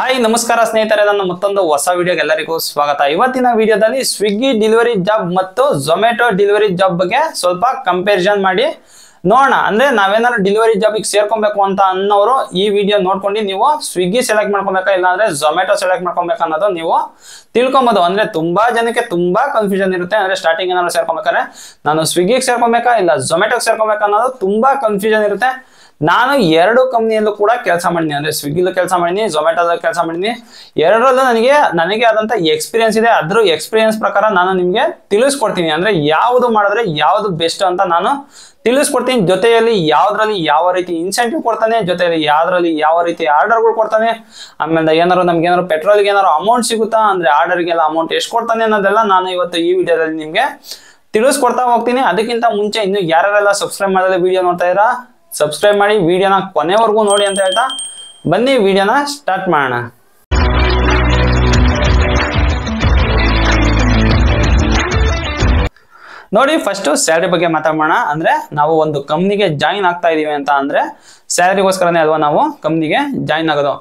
Hi ನಮಸ್ಕಾರ ಸ್ನೇಹಿತರೆ, ನನ್ನ ಮತ್ತೊಂದು ಹೊಸ ವಿಡಿಯೋಗೆ ಎಲ್ಲರಿಗೂ ಸ್ವಾಗತ. ಇವತ್ತಿನ ವಿಡಿಯೋದಲ್ಲಿ ಸ್ವಿಗ್ಗಿ ಡೆಲಿವರಿ ಜಾಬ್ ಮತ್ತು ಝೊಮ್ಯಾಟೊ ಡೆಲಿವರಿ ಜಾಬ್ ಬಗ್ಗೆ ಸ್ವಲ್ಪ ಕಂಪ್ಯಾರಿಸನ್ ಮಾಡಿ ನೋಡೋಣ. ಅಂದ್ರೆ ನಾವೇನಾದ್ರು ಡೆಲಿವರಿ ಜಾಬಿಗೆ ಸೇರ್ಕೊಬೇಕು ಅಂತ ಅನ್ನೋರು ಈ ವಿಡಿಯೋ ನೋಡ್ಕೊಂಡು ನೀವು ಸ್ವಿಗ್ಗಿ ಸೆಲೆಕ್ಟ್ ಮಾಡ್ಕೊಬೇಕಾ ಇಲ್ಲ ಅಂದ್ರೆ ಝೊಮ್ಯಾಟೊ ಸೆಲೆಕ್ಟ್ ಮಾಡ್ಕೊಬೇಕಾ ಅನ್ನೋದು ನೀವು ತಿಳ್ಕೊಬೋದು. ಅಂದ್ರೆ ತುಂಬಾ ಜನಕ್ಕೆ ತುಂಬಾ ಕನ್ಫ್ಯೂಷನ್ ಇರುತ್ತೆ. ಅಂದ್ರೆ ಸ್ಟಾರ್ಟಿಂಗ್ ಏನಾದ್ರು ಸೇರ್ಕೊಬೇಕಾದ್ರೆ ನಾನು ಸ್ವಿಗ್ಗಿಗೆ ಸೇರ್ಕೊಬೇಕಾ ಇಲ್ಲ ಝೊಮ್ಯಾಟೊಗೆ ಸೇರ್ಕೊಬೇಕಾ ಅನ್ನೋದು ತುಂಬಾ ಕನ್ಫ್ಯೂಷನ್ ಇರುತ್ತೆ. ನಾನು ಎರಡು ಕಂಪ್ನಿಯಲ್ಲೂ ಕೂಡ ಕೆಲಸ ಮಾಡಿದ್ದೀನಿ. ಅಂದ್ರೆ ಸ್ವಿಗ್ಗಿಲೂ ಕೆಲಸ ಮಾಡಿದ್ದೀನಿ, ಝೊಮ್ಯಾಟೊದಲ್ಲೂ ಕೆಲಸ ಮಾಡಿದ್ದೀನಿ. ಎರಡರಲ್ಲೂ ನನಗೆ ಆದಂತ ಎಕ್ಸ್ಪೀರಿಯನ್ಸ್ ಇದೆ. ಅದ್ರ ಎಕ್ಸ್ಪೀರಿಯನ್ಸ್ ಪ್ರಕಾರ ನಾನು ನಿಮ್ಗೆ ತಿಳಿಸ್ಕೊಡ್ತೀನಿ. ಅಂದ್ರೆ ಯಾವುದು ಮಾಡಿದ್ರೆ ಯಾವುದು ಬೆಸ್ಟ್ ಅಂತ ನಾನು ತಿಳಿಸ್ಕೊಡ್ತೀನಿ. ಜೊತೆಯಲ್ಲಿ ಯಾವ್ದ್ರಲ್ಲಿ ಯಾವ ರೀತಿ ಇನ್ಸೆಂಟಿವ್ ಕೊಡ್ತಾನೆ, ಜೊತೆಯಲ್ಲಿ ಯಾವ್ದ್ರಲ್ಲಿ ಯಾವ ರೀತಿ ಆರ್ಡರ್ಗಳು ಕೊಡ್ತಾನೆ, ಆಮೇಲೆ ನಮ್ಗೆ ಏನಾದ್ರು ಪೆಟ್ರೋಲ್ಗೆ ಏನಾದ್ರು ಅಮೌಂಟ್ ಸಿಗುತ್ತಾ, ಅಂದ್ರೆ ಆರ್ಡರ್ಗೆಲ್ಲ ಅಮೌಂಟ್ ಎಷ್ಟು ಕೊಡ್ತಾನೆ ಅನ್ನೋದೆಲ್ಲ ನಾನು ಇವತ್ತು ಈ ವಿಡಿಯೋದಲ್ಲಿ ನಿಮ್ಗೆ ತಿಳಿಸ್ಕೊಡ್ತಾ ಹೋಗ್ತೀನಿ. ಅದಕ್ಕಿಂತ ಮುಂಚೆ ಇನ್ನು ಯಾರೆಲ್ಲ ಸಬ್ಸ್ಕ್ರೈಬ್ ಮಾಡಿದ್ರೆ ವಿಡಿಯೋ ನೋಡ್ತಾ ಇದ್ದೀರಾ, ಸಬ್ಸ್ಕ್ರೈಬ್ ಮಾಡಿ, ವಿಡಿಯೋನ ಕೊನೆವರೆಗೂ ನೋಡಿ ಅಂತ ಹೇಳ್ತಾ ಬನ್ನಿ ವಿಡಿಯೋನ ಸ್ಟಾರ್ಟ್ ಮಾಡೋಣ. ನೋಡಿ, ಫಸ್ಟ್ ಸ್ಯಾಲರಿ ಬಗ್ಗೆ ಮಾತಾಡೋಣ. ಅಂದ್ರೆ ನಾವು ಒಂದು ಕಂಪ್ನಿಗೆ ಜಾಯಿನ್ ಆಗ್ತಾ ಇದೀವಿ ಅಂತ ಅಂದ್ರೆ ಸ್ಯಾಲರಿಗೋಸ್ಕರನೇ ಅಲ್ವಾ ನಾವು ಕಂಪ್ನಿಗೆ ಜಾಯಿನ್ ಆಗೋದು.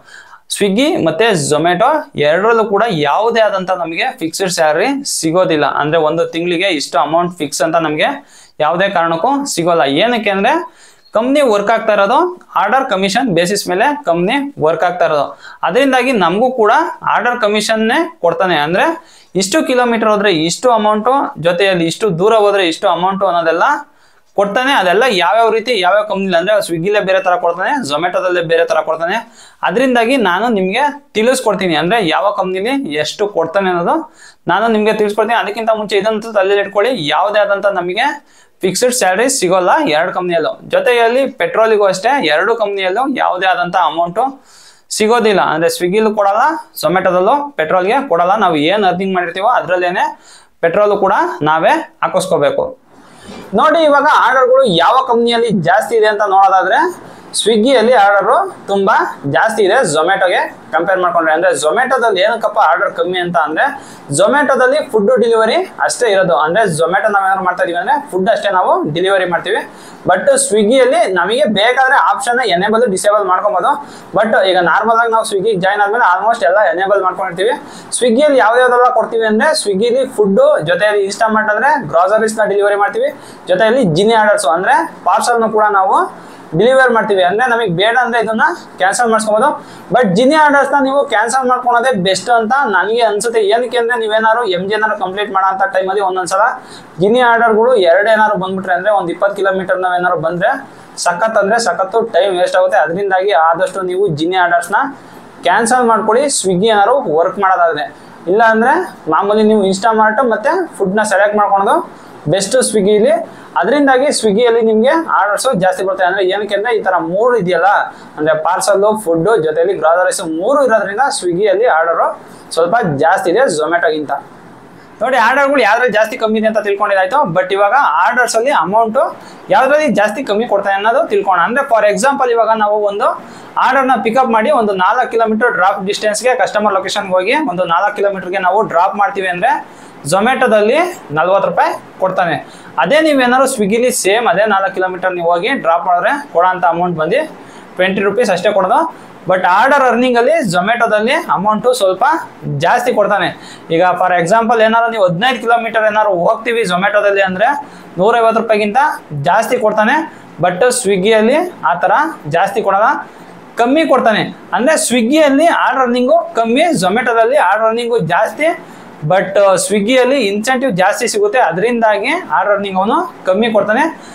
ಸ್ವಿಗ್ಗಿ ಮತ್ತೆ ಝೊಮ್ಯಾಟೊ ಎರಡರಲ್ಲೂ ಕೂಡ ಯಾವುದೇ ಆದಂತ ನಮಗೆ ಫಿಕ್ಸ್ಡ್ ಸ್ಯಾಲರಿ ಸಿಗೋದಿಲ್ಲ. ಅಂದ್ರೆ ಒಂದು ತಿಂಗಳಿಗೆ ಇಷ್ಟು ಅಮೌಂಟ್ ಫಿಕ್ಸ್ ಅಂತ ನಮಗೆ ಯಾವುದೇ ಕಾರಣಕ್ಕೂ ಸಿಗೋಲ್ಲ. ಏನಕ್ಕೆ ಅಂದ್ರೆ ಕಂಪ್ನಿ ವರ್ಕ್ ಆಗ್ತಾ ಇರೋದು ಆರ್ಡರ್ ಕಮಿಷನ್ ಬೇಸಿಸ್ ಮೇಲೆ ಕಂಪ್ನಿ ವರ್ಕ್ ಆಗ್ತಾ ಇರೋದು. ಅದರಿಂದಾಗಿ ನಮಗೂ ಕೂಡ ಆರ್ಡರ್ ಕಮಿಷನ್ನೇ ಕೊಡ್ತಾನೆ. ಅಂದ್ರೆ ಇಷ್ಟು ಕಿಲೋಮೀಟರ್ ಹೋದ್ರೆ ಇಷ್ಟು ಅಮೌಂಟು, ಜೊತೆಯಲ್ಲಿ ಇಷ್ಟು ದೂರ ಹೋದ್ರೆ ಇಷ್ಟು ಅಮೌಂಟು ಅನ್ನೋದೆಲ್ಲ ಕೊಡ್ತಾನೆ. ಅದೆಲ್ಲ ಯಾವ್ಯಾವ ರೀತಿ ಯಾವ್ಯಾವ ಕಂಪ್ನಿ ಅಂದ್ರೆ ಸ್ವಿಗ್ಗಿಲೇ ಬೇರೆ ತರ ಕೊಡ್ತಾನೆ, ಝೊಮ್ಯಾಟೊದಲ್ಲೇ ಬೇರೆ ತರ ಕೊಡ್ತಾನೆ. ಅದರಿಂದಾಗಿ ನಾನು ನಿಮ್ಗೆ ತಿಳಿಸ್ಕೊಡ್ತೀನಿ. ಅಂದ್ರೆ ಯಾವ ಕಂಪ್ನಿಲಿ ಎಷ್ಟು ಕೊಡ್ತಾನೆ ಅನ್ನೋದು ನಾನು ನಿಮ್ಗೆ ತಿಳಿಸ್ಕೊಡ್ತೀನಿ. ಅದಕ್ಕಿಂತ ಮುಂಚೆ ಇದಂತೂ ತಲೆಯಲ್ಲಿ ಇಟ್ಕೊಳ್ಳಿ, ಯಾವುದೇ ಆದಂತ ನಮಗೆ ಫಿಕ್ಸ್ಡ್ ಸ್ಯಾಲರಿ ಸಿಗೋಲ್ಲ ಎರಡು ಕಂಪ್ನಿಯಲ್ಲೂ. ಜೊತೆಯಲ್ಲಿ ಪೆಟ್ರೋಲಿಗೂ ಅಷ್ಟೇ, ಎರಡು ಕಂಪ್ನಿಯಲ್ಲೂ ಯಾವುದೇ ಆದಂತ ಅಮೌಂಟು ಸಿಗೋದಿಲ್ಲ. ಅಂದ್ರೆ ಸ್ವಿಗ್ಗಿಲೂ ಕೊಡಲ್ಲ, ಝೊಮ್ಯಾಟೊದಲ್ಲೂ ಪೆಟ್ರೋಲ್ಗೆ ಕೊಡಲ್ಲ. ನಾವು ಏನ್ ಅರ್ನಿಂಗ್ ಮಾಡಿರ್ತೀವೋ ಅದ್ರಲ್ಲೇನೆ ಪೆಟ್ರೋಲು ಕೂಡ ನಾವೇ ಹಾಕಿಸ್ಕೋಬೇಕು. ನೋಡಿ, ಇವಾಗ ಆರ್ಡರ್ಗಳು ಯಾವ ಕಂಪ್ನಿಯಲ್ಲಿ ಜಾಸ್ತಿ ಇದೆ ಅಂತ ನೋಡೋದಾದ್ರೆ ಸ್ವಿಗ್ಗಿಯಲ್ಲಿ ಆರ್ಡರ್ ತುಂಬಾ ಜಾಸ್ತಿ ಇದೆ ಝೊಮ್ಯಾಟೊಗೆ ಕಂಪೇರ್ ಮಾಡ್ಕೊಂಡ್ರೆ. ಅಂದ್ರೆ ಝೊಮ್ಯಾಟೊದಲ್ಲಿ ಏನಕ್ಕಪ್ಪ ಆರ್ಡರ್ ಕಮ್ಮಿ ಅಂತ ಅಂದ್ರೆ ಝೊಮ್ಯಾಟೊದಲ್ಲಿ ಫುಡ್ ಡೆಲಿವರಿ ಅಷ್ಟೇ ಇರೋದು. ಅಂದ್ರೆ ಝೊಮ್ಯಾಟೊ ನಾವೇನಾದ್ರು ಮಾಡ್ತಾ ಇದೀವಿ ಅಂದ್ರೆ ಫುಡ್ ಅಷ್ಟೇ ನಾವು ಡೆಲಿವರಿ ಮಾಡ್ತೀವಿ. ಬಟ್ ಸ್ವಿಗ್ಗಿಯಲ್ಲಿ ನಮಗೆ ಬೇಕಾದ್ರೆ ಆಪ್ಷನ್ ಎನೇಬಲ್ ಡಿಸೇಬಲ್ ಮಾಡ್ಕೊಬೋದು. ಬಟ್ ಈಗ ನಾರ್ಮಲ್ ಆಗಿ ನಾವು ಸ್ವಿಗ್ಗಿಗೆ ಜಾಯ್ನ್ ಆದ್ಮೇಲೆ ಆಲ್ಮೋಸ್ಟ್ ಎಲ್ಲ ಎನೇಬಲ್ ಮಾಡ್ಕೊಂಡಿರ್ತೀವಿ. ಸ್ವಿಗ್ಗಿಯಲ್ಲಿ ಯಾವ್ದಾವ್ದೆಲ್ಲ ಕೊಡ್ತೀವಿ ಅಂದ್ರೆ ಸ್ವಿಗ್ಗಿಲಿ ಫುಡ್, ಜೊತೆಯಲ್ಲಿ ಇನ್ಸ್ಟಾಮಾರ್ಟ್ ಅಂದ್ರೆ ಗ್ರಾಸರೀಸ್ ನ ಡೆಲಿವರಿ ಮಾಡ್ತೀವಿ, ಜೊತೆಯಲ್ಲಿ ಜಿನಿ ಆರ್ಡರ್ಸ್ ಅಂದ್ರೆ ಪಾರ್ಸಲ್ನು ಕೂಡ ನಾವು ಡೆಲಿವರ್ ಮಾಡ್ತೀವಿ. ಅಂದ್ರೆ ನಮಗೆ ಬೇಡ ಅಂದ್ರೆ ಇದನ್ನ ಕ್ಯಾನ್ಸಲ್ ಮಾಡ್ಸ್ಕೊಬೋದು. ಬಟ್ ಜಿನಿ ಆರ್ಡರ್ಸ್ ನ ನೀವು ಕ್ಯಾನ್ಸಲ್ ಮಾಡ್ಕೊಳೋದೇ ಬೆಸ್ಟ್ ಅಂತ ನನಗೆ ಅನ್ಸುತ್ತೆ. ಏನಕ್ಕೆ ಅಂದ್ರೆ ನೀವೇನಾದ್ರು MG ಏನಾದ್ರು ಕಂಪ್ಲೀಟ್ ಮಾಡೋ ಅಂತ ಟೈಮಲ್ಲಿ ಒಂದೊಂದ್ಸಲ ಜಿನಿ ಆರ್ಡರ್ಗಳು ಏನಾದ್ರು ಬಂದ್ಬಿಟ್ರೆ, ಅಂದ್ರೆ ಒಂದು 20 ಕಿಲೋಮೀಟರ್ ನಾವೇನಾದ್ರು ಬಂದ್ರೆ ಸಖತ್ ಅಂದ್ರೆ ಸಖತ್ತು ಟೈಮ್ ವೇಸ್ಟ್ ಆಗುತ್ತೆ. ಅದರಿಂದಾಗಿ ಆದಷ್ಟು ನೀವು ಜಿನಿ ಆರ್ಡರ್ಸ್ ನ ಕ್ಯಾನ್ಸಲ್ ಮಾಡ್ಕೊಳ್ಳಿ ಸ್ವಿಗ್ಗಿ ಏನಾದ್ರು ವರ್ಕ್ ಮಾಡೋದಾದ್ರೆ. ಇಲ್ಲ ಅಂದ್ರೆ ಮಾಮೂಲಿ ನೀವು ಇನ್ಸ್ಟಾಮಾರ್ಟ್ ಮತ್ತೆ ಫುಡ್ ನ ಸೆಲೆಕ್ಟ್ ಮಾಡ್ಕೊಳೋದು ಬೆಸ್ಟ್ ಸ್ವಿಗ್ಗಿಲಿ. ಅದರಿಂದಾಗಿ ಸ್ವಿಗ್ಗಿಯಲ್ಲಿ ನಿಮ್ಗೆ ಆರ್ಡರ್ಸ್ ಜಾಸ್ತಿ ಬರ್ತವೆ. ಅಂದ್ರೆ ಏನಕ್ಕೆ ಅಂದ್ರೆ ಈ ತರ ಮೂರು ಇದೆಯಲ್ಲ, ಅಂದ್ರೆ ಪಾರ್ಸಲ್, ಫುಡ್, ಜೊತೆಲಿ ಗ್ರಾಸರೀಸ್ ಮೂರು ಇರೋದ್ರಿಂದ ಸ್ವಿಗ್ಗಿಯಲ್ಲಿ ಆರ್ಡರ್ ಸ್ವಲ್ಪ ಜಾಸ್ತಿ ಇದೆ ಝೊಮ್ಯಾಟೊಗಿಂತ. ನೋಡಿ, ಆರ್ಡರ್ಗಳು ಯಾವ್ದ್ರಲ್ಲಿ ಜಾಸ್ತಿ ಕಮ್ಮಿ ಇದೆ ಅಂತ ತಿಳ್ಕೊಂಡಿದ್ದಾಯ್ತು. ಬಟ್ ಇವಾಗ ಆರ್ಡರ್ಸ್ ಅಲ್ಲಿ ಅಮೌಂಟ್ ಯಾವ್ದ್ರಲ್ಲಿ ಜಾಸ್ತಿ ಕಮ್ಮಿ ಕೊಡ್ತಾನೆ ಅನ್ನೋದು ತಿಳ್ಕೋಣ. ಅಂದ್ರೆ ಫಾರ್ ಎಕ್ಸಾಂಪಲ್ ಇವಾಗ ನಾವು ಒಂದು ಆರ್ಡರ್ನ ಪಿಕಪ್ ಮಾಡಿ ಒಂದು 4 ಕಿಲೋಮೀಟರ್ ಡ್ರಾಪ್ ಡಿಸ್ಟೆನ್ಸ್ಗೆ ಕಸ್ಟಮರ್ ಲೊಕೇಶನ್ಗೆ ಹೋಗಿ ಒಂದು 4 ಕಿಲೋಮೀಟರ್ಗೆ ನಾವು ಡ್ರಾಪ್ ಮಾಡ್ತೀವಿ ಅಂದ್ರೆ ಝೊಮ್ಯಾಟೊದಲ್ಲಿ 40 ರೂಪಾಯಿ ಕೊಡ್ತಾನೆ. ಅದೇ ನೀವೇನಾದ್ರು ಸ್ವಿಗ್ಗಿಲಿ ಸೇಮ್ ಅದೇ 4 ಕಿಲೋಮೀಟರ್ ನೀವು ಹೋಗಿ ಡ್ರಾಪ್ ಮಾಡಿದ್ರೆ ಕೊಡೋ ಅಂತ ಅಮೌಂಟ್ ಬಂದು 20 ರೂಪೀಸ್ ಅಷ್ಟೇ ಕೊಡೋದು. ಬಟ್ ಆರ್ಡರ್ ಅರ್ನಿಂಗ್ ಅಲ್ಲಿ ಝೊಮ್ಯಾಟೊದಲ್ಲಿ ಅಮೌಂಟು ಸ್ವಲ್ಪ ಜಾಸ್ತಿ ಕೊಡ್ತಾನೆ. ಈಗ ಫಾರ್ ಎಕ್ಸಾಂಪಲ್ ಏನಾದ್ರು ನೀವು 15 ಕಿಲೋಮೀಟರ್ ಏನಾದ್ರು ಹೋಗ್ತೀವಿ ಝೊಮ್ಯಾಟೊದಲ್ಲಿ ಅಂದ್ರೆ 150 ರೂಪಾಯಿಗಿಂತ ಜಾಸ್ತಿ ಕೊಡ್ತಾನೆ. ಬಟ್ ಸ್ವಿಗ್ಗಿಯಲ್ಲಿ ಆ ಥರ ಜಾಸ್ತಿ ಕೊಡೋಲ್ಲ, ಕಮ್ಮಿ ಕೊಡ್ತಾನೆ. ಅಂದ್ರೆ ಸ್ವಿಗ್ಗಿಯಲ್ಲಿ ಆರ್ಡರ್ ಅರ್ನಿಂಗು ಕಮ್ಮಿ, ಝೊಮ್ಯಾಟೊದಲ್ಲಿ ಆರ್ಡರ್ ಅರ್ನಿಂಗು ಜಾಸ್ತಿ. ಬಟ್ ಸ್ವಿಗ್ಗಿಯಲ್ಲಿ ಇನ್ಸೆಂಟಿವ್ ಜಾಸ್ತಿ ಸಿಗುತ್ತೆ, ಅದರಿಂದಾಗಿ ಆರ್ಡರ್ ಅರ್ನಿಂಗ್ ಅವನು ಕಮ್ಮಿ ಕೊಡ್ತಾನೆ.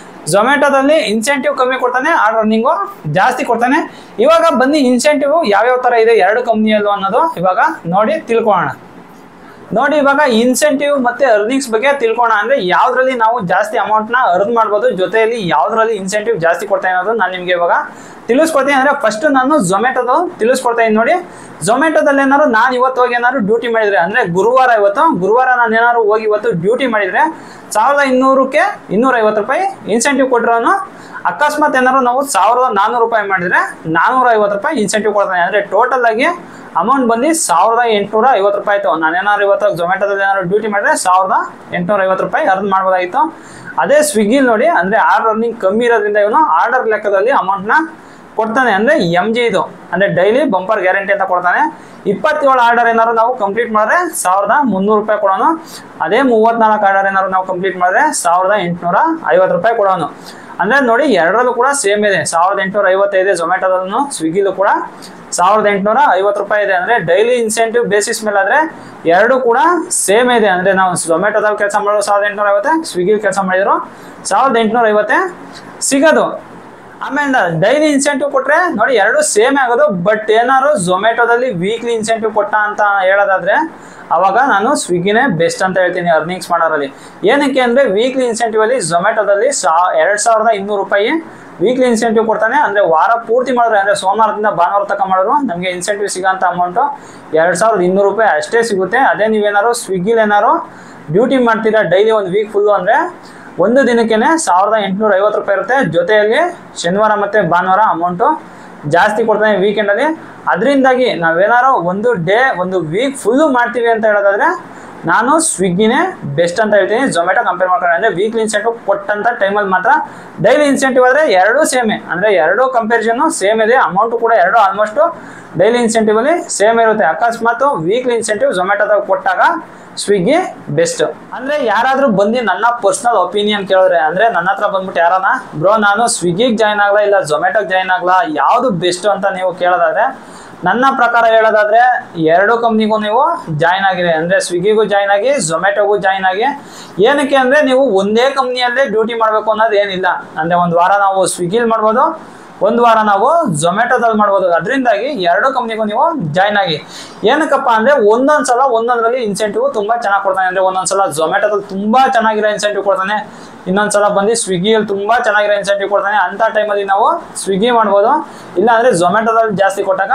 ಝೊಮ್ಯಾಟೊದಲ್ಲಿ ಇನ್ಸೆಂಟಿವ್ ಕಮ್ಮಿ ಕೊಡ್ತಾನೆ, ಆರ್ಡರ್ ಅರ್ನಿಂಗು ಜಾಸ್ತಿ ಕೊಡ್ತಾನೆ. ಇವಾಗ ಬನ್ನಿ ಇನ್ಸೆಂಟಿವ್ ಯಾವ್ಯಾವ ತರ ಇದೆ ಎರಡು ಕಂಪ್ನಿಯಲ್ಲೂ ಅನ್ನೋದು ಇವಾಗ ನೋಡಿ ತಿಳ್ಕೊಳ್ಳೋಣ. ನೋಡಿ, ಇವಾಗ ಇನ್ಸೆಂಟಿವ್ ಮತ್ತೆ ಅರ್ನಿಂಗ್ಸ್ ಬಗ್ಗೆ ತಿಳ್ಕೊಳ್ಳೋಣ. ಅಂದ್ರೆ ಯಾವ್ದ್ರಲ್ಲಿ ನಾವು ಜಾಸ್ತಿ ಅಮೌಂಟ್ ನ ಅರ್ನ್ ಮಾಡ್ಬೋದು, ಜೊತೆಯಲ್ಲಿ ಯಾವ್ದ್ರಲ್ಲಿ ಇನ್ಸೆಂಟಿವ್ ಜಾಸ್ತಿ ಕೊಡ್ತಾನೆ ಅನ್ನೋದು ನಾನು ನಿಮ್ಗೆ ಇವಾಗ ತಿಳಿಸ್ಕೊಡ್ತೀನಿ. ಅಂದ್ರೆ ಫಸ್ಟ್ ನಾನು ಝೊಮ್ಯಾಟೊದು ತಿಳಿಸ್ಕೊಡ್ತಾ ಇದ್ದೀನಿ. ನೋಡಿ, ಝೊಮ್ಯಾಟೊದಲ್ಲಿ ಏನಾದ್ರು ನಾನು ಇವತ್ತು ಹೋಗಿ ಏನಾದ್ರು ಡ್ಯೂಟಿ ಮಾಡಿದ್ರೆ, ಅಂದ್ರೆ ಗುರುವಾರ ನಾನು ಏನಾದ್ರು ಹೋಗಿ ಇವತ್ತು ಡ್ಯೂಟಿ ಮಾಡಿದ್ರೆ 1200ಕ್ಕೆ 250 ರೂಪಾಯಿ ಇನ್ಸೆಂಟಿವ್ ಕೊಟ್ಟಿರೋನು. ಅಕಸ್ಮಾತ್ ಏನಾದ್ರು ನಾವು 1400 ರೂಪಾಯಿ ಮಾಡಿದ್ರೆ 450 ರೂಪಾಯಿ ಇನ್ಸೆಂಟಿವ್ ಕೊಡ್ತಾನೆ. ಅಂದ್ರೆ ಟೋಟಲ್ ಆಗಿ ಅಮೌಂಟ್ ಬಂದು 1850 ರೂಪಾಯಿ ಆಯ್ತು. ನಾನೇನಾದ್ರು ಇವತ್ತು ಝೊಮ್ಯಾಟೊದಲ್ಲಿ ಏನಾದ್ರು ಡ್ಯೂಟಿ ಮಾಡಿದ್ರೆ 1850 ರೂಪಾಯಿ ಅರ್ನ್ ಮಾಡ್ಬೋದಾಗಿತ್ತು. ಅದೇ ಸ್ವಿಗ್ಗಿ ನೋಡಿ, ಅಂದ್ರೆ ಆರ್ಡರ್ ಅರ್ನಿಂಗ್ ಕಮ್ಮಿ ಇರೋದ್ರಿಂದ ಇವನು ಆರ್ಡರ್ ಲೆಕ್ಕದಲ್ಲಿ ಅಮೌಂಟ್ ನ ಕೊಡ್ತಾನೆ, ಅಂದ್ರೆ MG ಇದು ಅಂದ್ರೆ ಡೈಲಿ ಬಂಪರ್ ಗ್ಯಾರಂಟಿ ಅಂತ ಕೊಡ್ತಾನೆ. 27 ಆರ್ಡರ್ ಏನಾದ್ರು ನಾವು ಕಂಪ್ಲೀಟ್ ಮಾಡಿದ್ರೆ 1300 ರೂಪಾಯಿ ಕೊಡೋನು. ಅದೇ 34 ಆರ್ಡರ್ ಏನಾದ್ರು ನಾವು ಕಂಪ್ಲೀಟ್ ಮಾಡಿದ್ರೆ 1850 ರೂಪಾಯಿ ಕೊಡೋನು. ಅಂದ್ರೆ ನೋಡಿ ಎರಡರಲ್ಲೂ ಕೂಡ ಸೇಮ್ ಇದೆ, 1850 ಇದೆ ಝೊಮ್ಯಾಟೋದಲ್ಲೂ, ಸ್ವಿಗ್ಗಿಲೂ ಕೂಡ 1850 ರೂಪಾಯಿ ಇದೆ. ಅಂದ್ರೆ ಡೈಲಿ ಇನ್ಸೆಂಟಿವ್ ಬೇಸಿಸ್ ಮೇಲೆ ಆದ್ರೆ ಎರಡು ಕೂಡ ಸೇಮ್ ಇದೆ. ಅಂದ್ರೆ ನಾವು ಝೊಮ್ಯಾಟೋದಲ್ಲಿ ಕೆಲಸ ಮಾಡೋದು 1850, ಸ್ವಿಗ್ಗಿಲಿ ಕೆಲಸ ಮಾಡಿದ್ರು 1850 ಸಿಗೋದು. ಆಮೇಲೆ ಡೈಲಿ ಇನ್ಸೆಂಟಿವ್ ಕೊಟ್ರೆ ನೋಡಿ ಎರಡು ಸೇಮ್ ಆಗೋದು. ಬಟ್ ಏನಾದ್ರು ಝೊಮ್ಯಾಟೋದಲ್ಲಿ ವೀಕ್ಲಿ ಇನ್ಸೆಂಟಿವ್ ಕೊಟ್ಟ ಅಂತ ಹೇಳೋದಾದ್ರೆ ಅವಾಗ ನಾನು ಸ್ವಿಗ್ಗಿನೇ ಬೆಸ್ಟ್ ಅಂತ ಹೇಳ್ತೀನಿ ಅರ್ನಿಂಗ್ಸ್ ಮಾಡೋರಲ್ಲಿ. ಏನಕ್ಕೆ ಅಂದ್ರೆ ವೀಕ್ಲಿ ಇನ್ಸೆಂಟಿವ್ ಅಲ್ಲಿ ಝೊಮ್ಯಾಟೋದಲ್ಲಿ 2200 ರೂಪಾಯಿ ವೀಕ್ಲಿ ಇನ್ಸೆಂಟಿವ್ ಕೊಡ್ತಾನೆ. ಅಂದ್ರೆ ವಾರ ಪೂರ್ತಿ ಮಾಡಿದ್ರೆ ಅಂದ್ರೆ ಸೋಮವಾರದಿಂದ ಭಾನುವಾರ ತನಕ ಮಾಡಿದ್ರು ನಮಗೆ ಇನ್ಸೆಂಟಿವ್ ಸಿಗೋಂಥ ಅಮೌಂಟು 2200 ರೂಪಾಯಿ ಅಷ್ಟೇ ಸಿಗುತ್ತೆ. ಅದೇ ನೀವೇನಾದ್ರು ಸ್ವಿಗ್ಗಿಲಿ ಏನಾದ್ರು ಡ್ಯೂಟಿ ಮಾಡ್ತೀರಾ ಡೈಲಿ ಒಂದು ವೀಕ್ ಫುಲ್ಲು ಅಂದ್ರೆ ಒಂದು ದಿನಕ್ಕೇನೆ 1850 ರೂಪಾಯಿ ಇರುತ್ತೆ. ಜೊತೆಯಲ್ಲಿ ಶನಿವಾರ ಮತ್ತು ಭಾನುವಾರ ಅಮೌಂಟು ಜಾಸ್ತಿ ಕೊಡ್ತಾನೆ ವೀಕೆಂಡಲ್ಲಿ. ಅದರಿಂದಾಗಿ ನಾವೇನಾರು ಒಂದು ಡೇ ಒಂದು ವೀಕ್ ಫುಲ್ಲು ಮಾಡ್ತೀವಿ ಅಂತ ಹೇಳೋದಾದ್ರೆ ನಾನು ಸ್ವಿಗ್ಗಿನೇ ಬೆಸ್ಟ್ ಅಂತ ಹೇಳ್ತೀನಿ ಝೊಮ್ಯಾಟೋ ಕಂಪೇರ್ ಮಾಡ್ಕೊಂಡು. ಅಂದರೆ ವೀಕ್ಲಿ ಇನ್ಸೆಂಟಿವ್ ಕೊಟ್ಟಂಥ ಟೈಮಲ್ಲಿ ಮಾತ್ರ. ಡೈಲಿ ಇನ್ಸೆಂಟಿವ್ ಆದರೆ ಎರಡೂ ಸೇಮೇ, ಅಂದರೆ ಎರಡೂ ಕಂಪ್ಯಾರಿಸನ್ನು ಸೇಮ್ ಇದೆ, ಅಮೌಂಟು ಕೂಡ ಎರಡು ಆಲ್ಮೋಸ್ಟು ಡೈಲಿ ಇನ್ಸೆಂಟಿವಲ್ಲಿ ಸೇಮ್ ಇರುತ್ತೆ. ಅಕಸ್ಮಾತ್ ವೀಕ್ಲಿ ಇನ್ಸೆಂಟಿವ್ ಝೊಮ್ಯಾಟೋದಾಗ ಕೊಟ್ಟಾಗ ಸ್ವಿಗ್ಗಿ ಬೆಸ್ಟ್. ಅಂದ್ರೆ ಯಾರಾದ್ರೂ ಬಂದು ನನ್ನ ಪರ್ಸನಲ್ ಒಪಿನಿಯನ್ ಕೇಳಿದ್ರೆ, ಅಂದ್ರೆ ನನ್ನ ಹತ್ರ ಬಂದ್ಬಿಟ್ಟು ಯಾರನ್ನ ಬ್ರೋ ನಾನು ಸ್ವಿಗ್ಗಿಗೆ ಜಾಯ್ನ್ ಆಗ್ಲಾ ಇಲ್ಲ ಝೊಮ್ಯಾಟೋಗೆ ಜಾಯ್ನ್ ಆಗ್ಲಾ ಯಾವುದು ಬೆಸ್ಟ್ ಅಂತ ನೀವು ಕೇಳೋದಾದ್ರೆ, ನನ್ನ ಪ್ರಕಾರ ಹೇಳೋದಾದ್ರೆ ಎರಡು ಕಂಪ್ನಿಗೂ ನೀವು ಜಾಯ್ನ್ ಆಗಿದೆ. ಅಂದ್ರೆ ಸ್ವಿಗ್ಗಿಗೂ ಜಾಯ್ನ್ ಆಗಿ ಝೊಮ್ಯಾಟೋಗೂ ಜಾಯ್ನ್ ಆಗಿ. ಏನಕ್ಕೆ ಅಂದ್ರೆ ನೀವು ಒಂದೇ ಕಂಪ್ನಿಯಲ್ಲೇ ಡ್ಯೂಟಿ ಮಾಡಬೇಕು ಅನ್ನೋದು ಏನಿಲ್ಲ. ಅಂದ್ರೆ ಒಂದು ವಾರ ನಾವು ಸ್ವಿಗ್ಗಿಲಿ ಮಾಡ್ಬೋದು, ಒಂದು ವಾರ ನಾವು ಝೊಮ್ಯಾಟೋದಲ್ಲಿ ಮಾಡ್ಬೋದು. ಅದರಿಂದಾಗಿ ಎರಡು ಕಂಪ್ನಿಗೂ ನೀವು ಜಾಯ್ನ್ ಆಗಿ. ಏನಕ್ಕಪ್ಪ ಅಂದರೆ ಒಂದೊಂದ್ಸಲ ಒಂದೊಂದರಲ್ಲಿ ಇನ್ಸೆಂಟಿವ್ ತುಂಬ ಚೆನ್ನಾಗಿ ಕೊಡ್ತಾನೆ. ಅಂದರೆ ಒಂದೊಂದ್ಸಲ ಝೊಮ್ಯಾಟೋದಲ್ಲಿ ತುಂಬ ಚೆನ್ನಾಗಿರೋ ಇನ್ಸೆಂಟಿವ್ ಕೊಡ್ತಾನೆ, ಇನ್ನೊಂದ್ಸಲ ಬಂದು ಸ್ವಿಗ್ಗಿಯಲ್ಲಿ ತುಂಬ ಚೆನ್ನಾಗಿರೋ ಇನ್ಸೆಂಟಿವ್ ಕೊಡ್ತಾನೆ. ಅಂಥ ಟೈಮಲ್ಲಿ ನಾವು ಸ್ವಿಗ್ಗಿ ಮಾಡ್ಬೋದು, ಇಲ್ಲ ಅಂದರೆ ಝೊಮ್ಯಾಟೋದಲ್ಲಿ ಜಾಸ್ತಿ ಕೊಟ್ಟಾಗ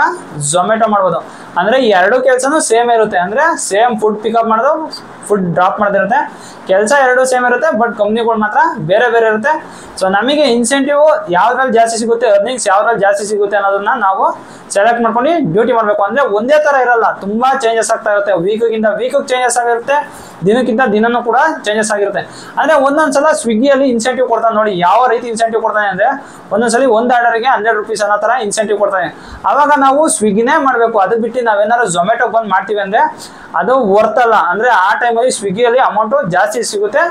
ಝೊಮ್ಯಾಟೋ ಮಾಡ್ಬೋದು. ಅಂದರೆ ಎರಡು ಕೆಲಸನೂ ಸೇಮ್ ಇರುತ್ತೆ. ಅಂದರೆ ಸೇಮ್ ಫುಡ್ ಪಿಕಪ್ ಮಾಡೋದು, ಫುಡ್ ಡ್ರಾಪ್ ಮಾಡೋದಿರುತ್ತೆ, ಕೆಲಸ ಎರಡು ಸೇಮ್ ಇರುತ್ತೆ. ಬಟ್ ಕಂಪ್ನಿಗಳು ಮಾತ್ರ ಬೇರೆ ಬೇರೆ ಇರುತ್ತೆ. ಸೊ ನಮಗೆ ಇನ್ಸೆಂಟಿವ್ ಯಾವ್ದ್ರಲ್ಲಿ ಜಾಸ್ತಿ ಸಿಗುತ್ತೆ, ಅರ್ನಿಂಗ್ಸ್ ಯಾವ್ದ್ರಲ್ಲಿ ಜಾಸ್ತಿ ಸಿಗುತ್ತೆ ಅನ್ನೋದನ್ನ ನಾವು ಸೆಲೆಕ್ಟ್ ಮಾಡ್ಕೊಂಡು ಡ್ಯೂಟಿ ಮಾಡಬೇಕು. ಅಂದರೆ ಒಂದೇ ಥರ ಇರಲ್ಲ, ತುಂಬ ಚೇಂಜಸ್ ಆಗ್ತಾ ಇರುತ್ತೆ. ವೀಕಿಗಿಂತ ವೀಕಿಗೆ ಚೇಂಜಸ್ ಆಗಿರುತ್ತೆ, ದಿನಕ್ಕಿಂತ ದಿನನೂ ಕೂಡ ಚೇಂಜಸ್ ಆಗಿರುತ್ತೆ. ಅಂದರೆ ಒಂದೊಂದ್ಸಲ ಸ್ವಿಗ್ಗಿಯಲ್ಲಿ ಇನ್ಸೆಂಟಿವ್ ಕೊಡ್ತಾನೆ. ನೋಡಿ ಯಾವ ರೀತಿ ಇನ್ಸೆಂಟಿವ್ ಕೊಡ್ತಾನೆ ಅಂದರೆ ಒಂದೊಂದ್ಸಲಿ ಒಂದು ಆರ್ಡರ್ಗೆ 100 ರೂಪೀಸ್ ಅನ್ನೋ ಥರ ಇನ್ಸೆಂಟಿವ್ ಕೊಡ್ತಾನೆ. ಆವಾಗ ನಾವು ಸ್ವಿಗ್ಗಿನೇ ಮಾಡಬೇಕು. ಅದು ಬಿಟ್ಟು ನಾವೇನಾದ್ರು ಝೊಮ್ಯಾಟೋಗೆ ಬಂದು ಮಾಡ್ತೀವಿ ಅಂದರೆ ಅದು ವರ್ತಲ್ಲ. ಅಂದರೆ ಆ ಟೈಮಲ್ಲಿ ಸ್ವಿಗ್ಗಿಯಲ್ಲಿ ಅಮೌಂಟು ಜಾಸ್ತಿ ಸಿಗುತ್ತೆ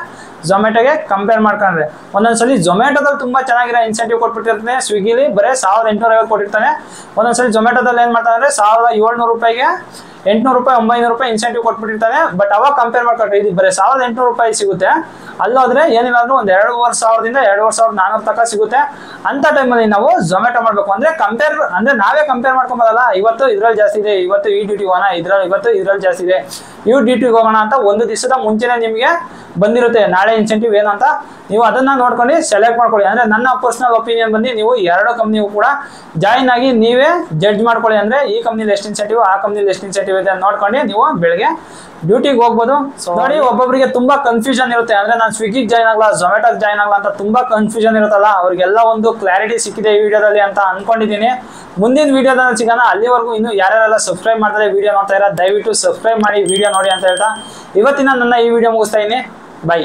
ಝೊಮ್ಯಾಟೋಗೆ ಕಂಪೇರ್ ಮಾಡ್ಕೊಂಡ್ರೆ. ಒಂದೊಂದ್ಸಲಿ ಝೊಮ್ಯಾಟೋದಲ್ಲಿ ತುಂಬ ಚೆನ್ನಾಗಿರೋ ಇನ್ಸೆಂಟಿವ್ ಕೊಟ್ಬಿಟ್ಟಿರ್ತಾನೆ, ಸ್ವಿಗ್ಗಿಲಿ ಬರೀ 1850 ಕೊಟ್ಟಿರ್ತಾನೆ. ಒಂದೊಂದ್ಸಲಿ ಝೊಮ್ಯಾಟೋದಲ್ಲಿ ಏನು ಮಾಡ್ತಾನೆ ಅಂದರೆ 1700 ರೂಪಾಯಿಗೆ 800 ರೂಪಾಯಿ 900 ರೂಪಾಯಿ ಇನ್ಸೆಂಟಿವ್ ಕೊಟ್ಬಿಟ್ಟಿರ್ತಾನೆ. ಬಟ್ ಅವಾಗ ಕಂಪೇರ್ ಮಾಡ್ಕೊಂಡ್ರೆ ಇದು ಬರೀ 1800 ರೂಪಾಯಿ ಸಿಗುತ್ತೆ. ಅಲ್ಲೋದ್ರೆ ಏನಿಲ್ಲ ಅಂದ್ರೂ ಒಂದು 2500ದಿಂದ 2400 ತನಕ ಸಿಗುತ್ತೆ. ಅಂಥ ಟೈಮಲ್ಲಿ ನಾವು ಝೊಮ್ಯಾಟೋ ಮಾಡಬೇಕು. ಅಂದರೆ ಅಂದರೆ ನಾವೇ ಕಂಪೇರ್ ಮಾಡ್ಕೊಬೋದಲ್ಲ, ಇವತ್ತು ಇದ್ರಲ್ಲಿ ಜಾಸ್ತಿ ಇದೆ, ಇವತ್ತು ಈ ಡ್ಯೂಟಿಗೆ ಹೋಗೋಣ, ಇವತ್ತು ಇದ್ರಲ್ಲಿ ಜಾಸ್ತಿ ಇದೆ, ಈ ಡ್ಯೂಟಿಗೆ ಹೋಗೋಣ ಅಂತ ಒಂದು ದಿವಸದ ಮುಂಚೆನೇ ನಿಮಗೆ ಬಂದಿರುತ್ತೆ ನಾಳೆ ಇನ್ಸೆಂಟಿವ್ ಏನು ಅಂತ. ನೀವು ಅದನ್ನ ನೋಡ್ಕೊಂಡು ಸೆಲೆಕ್ಟ್ ಮಾಡ್ಕೊಳ್ಳಿ. ಅಂದರೆ ನನ್ನ ಪರ್ಸನಲ್ ಒಪಿನಿಯನ್ ಬಂದು ನೀವು ಎರಡು ಕಂಪ್ನಿಗೂ ಕೂಡ ಜಾಯಿನ್ ಆಗಿ ನೀವೇ ಜಡ್ಜ್ ಮಾಡ್ಕೊಳ್ಳಿ. ಅಂದರೆ ಈ ಕಂಪ್ನಿಲಿ ಎಷ್ಟು ಇನ್ಸೆಂಟಿವ್, ಆ ಕಂಪ್ನಿಲಿ ಎಷ್ಟು ಇನ್ಸೆಂಟಿವ್ ಇದೆ ಅಂತ ನೋಡ್ಕೊಂಡು ನೀವು ಬೆಳಗ್ಗೆ ಡ್ಯೂಟಿಗೆ ಹೋಗ್ಬೋದು. ನೋಡಿ ಒಬ್ಬೊಬ್ಬರಿಗೆ ತುಂಬಾ ಕನ್ಫ್ಯೂಷನ್ ಇರುತ್ತೆ. ಅಂದರೆ ನಾನು ಸ್ವಿಗ್ಗಿಗೆ ಜಾಯ್ನ್ ಆಗಲ್ಲ, ಝೊಮ್ಯಾಟೋಗೆ ಜಾಯ್ನ್ ಆಗಲ್ಲ ಅಂತ ತುಂಬಾ ಕನ್ಫ್ಯೂಷನ್ ಇರುತ್ತಲ್ಲ, ಅವ್ರಿಗೆಲ್ಲ ಒಂದು ಕ್ಲಾರಿಟಿ ಸಿಕ್ಕಿದೆ ಈ ವಿಡಿಯೋದಲ್ಲಿ ಅಂತ ಅನ್ಕೊಂಡಿದ್ದೀನಿ. ಮುಂದಿನ ವಿಡಿಯೋದಲ್ಲಿ ಸಿಗೋಣ. ಅಲ್ಲಿವರೆಗೂ ಇನ್ನು ಯಾರ್ಯಾರೆಲ್ಲ ಸಬ್ಸ್ಕ್ರೈಬ್ ಮಾಡ್ತಾರೆ ವಿಡಿಯೋ ನೋಡ್ತಾ ಇರೋ ದಯವಿಟ್ಟು ಸಬ್ಸ್ಕ್ರೈಬ್ ಮಾಡಿ ವಿಡಿಯೋ ನೋಡಿ ಅಂತ ಹೇಳ್ತಾ ಇವತ್ತಿನ ನನ್ನ ಈ ವಿಡಿಯೋ ಮುಗಿಸ್ತಾ ಇದ್ದೀನಿ. ಬೈ.